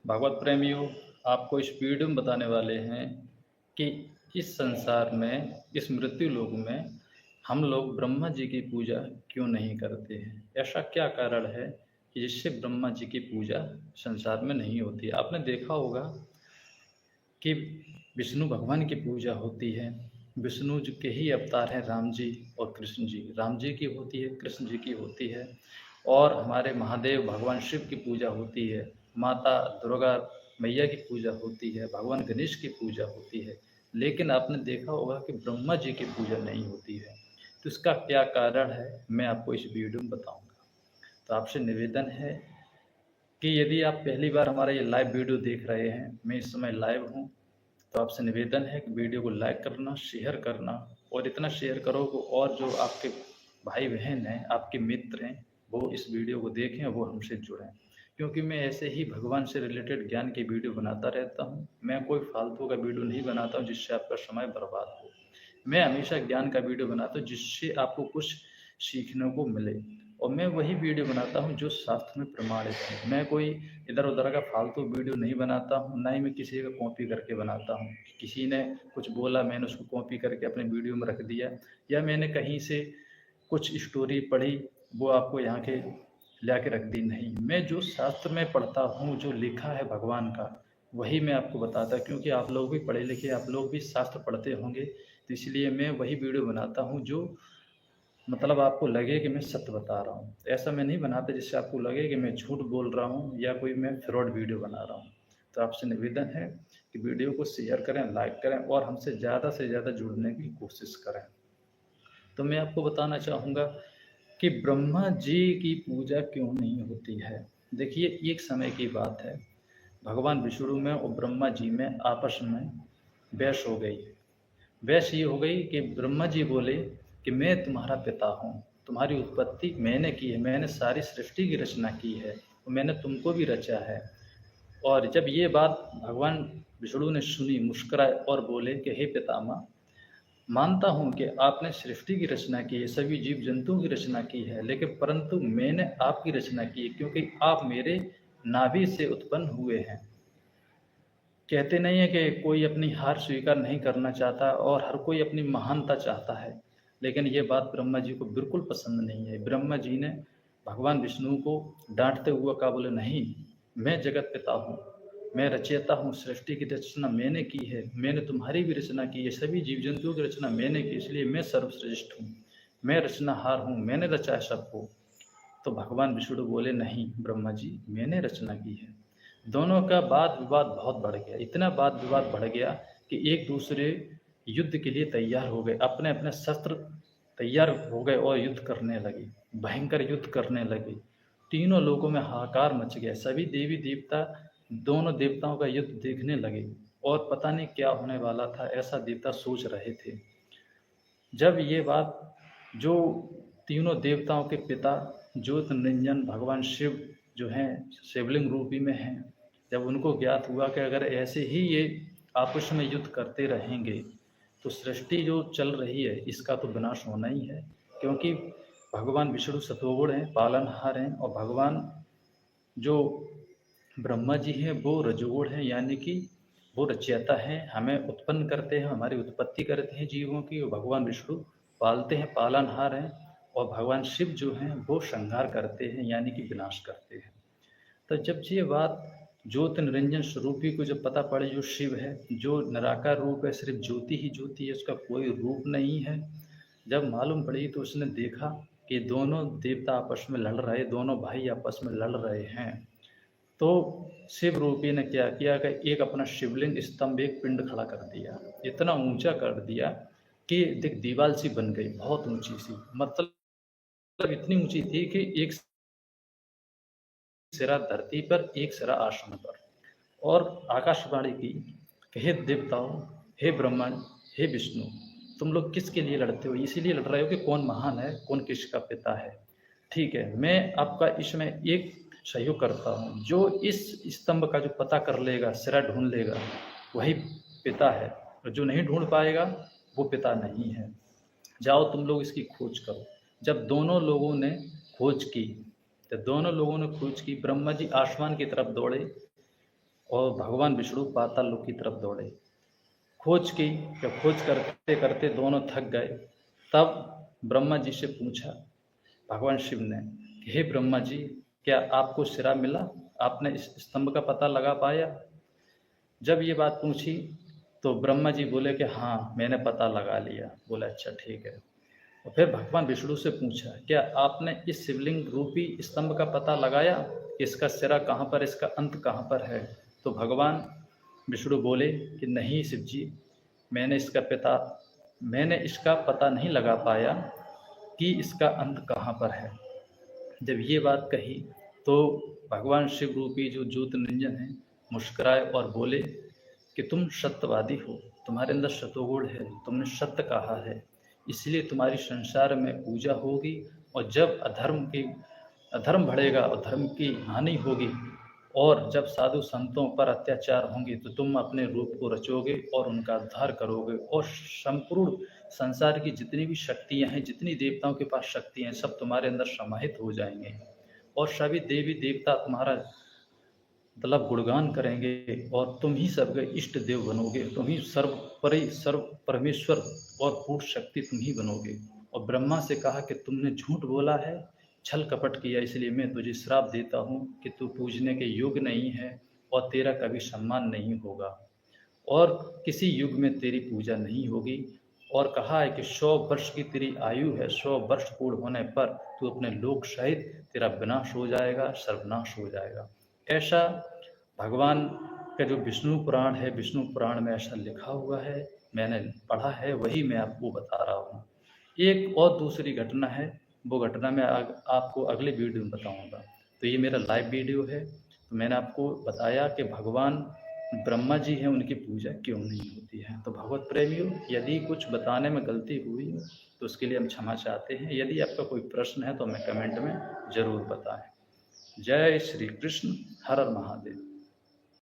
भागवत प्रेमियों, आपको इस वीडियो में बताने वाले हैं कि इस संसार में, इस मृत्यु लोक में हम लोग ब्रह्मा जी की पूजा क्यों नहीं करते हैं। ऐसा क्या कारण है कि जिससे ब्रह्मा जी की पूजा संसार में नहीं होती है। आपने देखा होगा कि विष्णु भगवान की पूजा होती है। विष्णु जी के ही अवतार हैं राम जी और कृष्ण जी। राम जी की होती है, कृष्ण जी की होती है। और हमारे महादेव भगवान शिव की पूजा होती है। माता दुर्गा मैया की पूजा होती है। भगवान गणेश की पूजा होती है। लेकिन आपने देखा होगा कि ब्रह्मा जी की पूजा नहीं होती है। तो इसका क्या कारण है, मैं आपको इस वीडियो में बताऊंगा। तो आपसे निवेदन है कि यदि आप पहली बार हमारा ये लाइव वीडियो देख रहे हैं, मैं इस समय लाइव हूँ, तो आपसे निवेदन है कि वीडियो को लाइक करना, शेयर करना, और इतना शेयर करो कि और जो आपके भाई बहन हैं, आपके मित्र हैं, वो इस वीडियो को देखें और वो हमसे जुड़ें। क्योंकि मैं ऐसे ही भगवान से रिलेटेड ज्ञान की वीडियो बनाता रहता हूँ। मैं कोई फालतू का वीडियो नहीं बनाता हूँ जिससे आपका समय बर्बाद हो। मैं हमेशा ज्ञान का वीडियो बनाता हूँ जिससे आपको कुछ सीखने को मिले। और मैं वही वीडियो बनाता हूँ जो शास्त्र में प्रमाणित है। मैं कोई इधर उधर का फालतू वीडियो नहीं बनाता हूँ, ना ही मैं किसी का कॉपी करके बनाता हूँ। किसी ने कुछ बोला, मैंने उसको कॉपी करके अपने वीडियो में रख दिया, या मैंने कहीं से कुछ स्टोरी पढ़ी, वो आपको यहाँ के ला के रख दी। नहीं, मैं जो शास्त्र में पढ़ता हूँ, जो लिखा है भगवान का, वही मैं आपको बताता। क्योंकि आप लोग भी पढ़े लिखे, आप लोग भी शास्त्र पढ़ते होंगे, तो इसलिए मैं वही वीडियो बनाता हूँ जो मतलब आपको लगे कि मैं सत्य बता रहा हूँ। ऐसा मैं नहीं बनाता जिससे आपको लगे कि मैं झूठ बोल रहा हूँ या कोई मैं फ्रॉड वीडियो बना रहा हूँ। तो आपसे निवेदन है कि वीडियो को शेयर करें, लाइक करें और हमसे ज़्यादा से ज़्यादा जुड़ने की कोशिश करें। तो मैं आपको बताना चाहूँगा कि ब्रह्मा जी की पूजा क्यों नहीं होती है। देखिए, एक समय की बात है, भगवान विष्णु में और ब्रह्मा जी में आपस में बहस हो गई। बहस ये हो गई कि ब्रह्मा जी बोले कि मैं तुम्हारा पिता हूँ, तुम्हारी उत्पत्ति मैंने की है, मैंने सारी सृष्टि की रचना की है और मैंने तुमको भी रचा है। और जब ये बात भगवान विष्णु ने सुनी, मुस्कुराए और बोले कि हे पितामह, मानता हूँ कि आपने सृष्टि की रचना की है, सभी जीव जंतुओं की रचना की है, लेकिन परंतु मैंने आपकी रचना की है क्योंकि आप मेरे नाभि से उत्पन्न हुए हैं। कहते नहीं है कि कोई अपनी हार स्वीकार नहीं करना चाहता और हर कोई अपनी महानता चाहता है। लेकिन ये बात ब्रह्मा जी को बिल्कुल पसंद नहीं है। ब्रह्मा जी ने भगवान विष्णु को डांटते हुए कहा, बोले नहीं, मैं जगत पिता हूँ, मैं रचयिता हूँ, सृष्टि की रचना मैंने की है, मैंने तुम्हारी भी रचना की है, सभी जीव जंतुओं की रचना मैंने की, इसलिए मैं सर्वश्रेष्ठ हूँ, मैं रचनाहार हूँ, मैंने रचा है सबको। तो भगवान विष्णु बोले, नहीं ब्रह्मा जी, मैंने रचना की है। दोनों का वाद विवाद बहुत बढ़ गया, इतना वाद विवाद बढ़ गया कि एक दूसरे युद्ध के लिए तैयार हो गए, अपने अपने शस्त्र तैयार हो गए और युद्ध करने लगे, भयंकर युद्ध करने लगे। तीनों लोगों में हाहाकार मच गया, सभी देवी देवता दोनों देवताओं का युद्ध देखने लगे और पता नहीं क्या होने वाला था, ऐसा देवता सोच रहे थे। जब ये बात, जो तीनों देवताओं के पिता ज्योत निरंजन भगवान शिव जो हैं, शिवलिंग रूपी में हैं, जब उनको ज्ञात हुआ कि अगर ऐसे ही ये आपस में युद्ध करते रहेंगे तो सृष्टि जो चल रही है इसका तो विनाश होना ही है। क्योंकि भगवान विष्णु सतोगुण हैं, पालनहार हैं, और भगवान जो ब्रह्मा जी हैं वो रजोगुण हैं, यानी कि वो रचयिता हैं, हमें उत्पन्न करते हैं, हमारी उत्पत्ति करते हैं जीवों की। और भगवान विष्णु पालते हैं, पालनहार हैं। और भगवान शिव जो हैं वो संहार करते हैं, यानी कि विनाश करते हैं। तो जब ये बात ज्योति निरंजन स्वरूपी को जब पता पड़े, जो शिव है, जो निराकार रूप है, सिर्फ ज्योति ही ज्योति है, उसका कोई रूप नहीं है, जब मालूम पड़ी तो उसने देखा कि दोनों देवता आपस में लड़ रहे, दोनों भाई आपस में लड़ रहे हैं। तो शिव रूपी ने क्या किया कि एक अपना शिवलिंग स्तंभ, एक पिंड खड़ा कर दिया, इतना ऊंचा कर दिया कि देख दीवार सी बन गई, बहुत ऊंची सी, मतलब इतनी ऊंची थी कि एक सिरा धरती पर, एक सिरा आसमान पर। और आकाशवाणी की कि हे देवताओं, हे ब्रह्मण, हे विष्णु, तुम लोग किसके लिए लड़ते हो? इसीलिए लड़ रहे हो कि कौन महान है, कौन किसका पिता है। ठीक है, मैं आपका इसमें एक सहयोग करता हूँ, जो इस स्तंभ का जो पता कर लेगा, सिरा ढूंढ लेगा, वही पिता है, और जो नहीं ढूंढ पाएगा वो पिता नहीं है। जाओ तुम लोग इसकी खोज करो। जब दोनों लोगों ने खोज की, तो दोनों लोगों ने खोज की, ब्रह्मा जी आसमान की तरफ दौड़े, और भगवान विष्णु पाताल लोक की तरफ दौड़े। खोज की, जब खोज करते करते दोनों थक गए, तब ब्रह्मा जी से पूछा भगवान शिव ने कि हे ब्रह्मा जी, क्या आपको सिरा मिला? आपने इस स्तंभ का पता लगा पाया? जब ये बात पूछी तो ब्रह्मा जी बोले कि हाँ, मैंने पता लगा लिया। बोला अच्छा ठीक है। और फिर भगवान विष्णु से पूछा, क्या आपने इस शिवलिंग रूपी स्तंभ का पता लगाया कि इसका सिरा कहाँ पर, इसका अंत कहाँ पर है? तो भगवान विष्णु बोले कि नहीं शिव जी, मैंने इसका पता नहीं लगा पाया कि इसका अंत कहाँ पर है। जब ये बात कही तो भगवान शिव रूपी जो ज्योतिर्निंजन है मुस्कुराए और बोले कि तुम सत्यवादी हो, तुम्हारे अंदर सतोगुण है, तुमने सत्य कहा है, इसलिए तुम्हारी संसार में पूजा होगी। और जब अधर्म बढ़ेगा और धर्म की हानि होगी और जब साधु संतों पर अत्याचार होंगे तो तुम अपने रूप को रचोगे और उनका उद्धार करोगे, और संपूर्ण संसार की जितनी भी शक्तियाँ हैं, जितनी देवताओं के पास शक्तियाँ हैं, सब तुम्हारे अंदर समाहित हो जाएंगे और सभी देवी देवता तुम्हारा मतलब गुणगान करेंगे और तुम ही सबके इष्ट देव बनोगे, तुम ही सर्वपरि सर्व परमेश्वर और पूर्ण शक्ति तुम ही बनोगे। और ब्रह्मा से कहा कि तुमने झूठ बोला है, छल कपट किया, इसलिए मैं तुझे श्राप देता हूँ कि तू पूजने के योग्य नहीं है और तेरा कभी सम्मान नहीं होगा और किसी युग में तेरी पूजा नहीं होगी। और कहा है कि 100 वर्ष की तेरी आयु है, 100 वर्ष पूर्ण होने पर तू अपने लोक सहित तेरा विनाश हो जाएगा, सर्वनाश हो जाएगा। ऐसा भगवान का जो विष्णु पुराण है, विष्णु पुराण में ऐसा लिखा हुआ है, मैंने पढ़ा है, वही मैं आपको बता रहा हूँ। एक और दूसरी घटना है, वो घटना मैं आपको अगले वीडियो में बताऊँगा। तो ये मेरा लाइव वीडियो है। तो मैंने आपको बताया कि भगवान ब्रह्मा जी हैं, उनकी पूजा क्यों नहीं होती है। तो भगवत प्रेमियों, यदि कुछ बताने में गलती हुई हो तो उसके लिए हम क्षमा चाहते हैं। यदि आपका कोई प्रश्न है तो हमें कमेंट में ज़रूर बताएं। जय श्री कृष्ण, हर हर महादेव।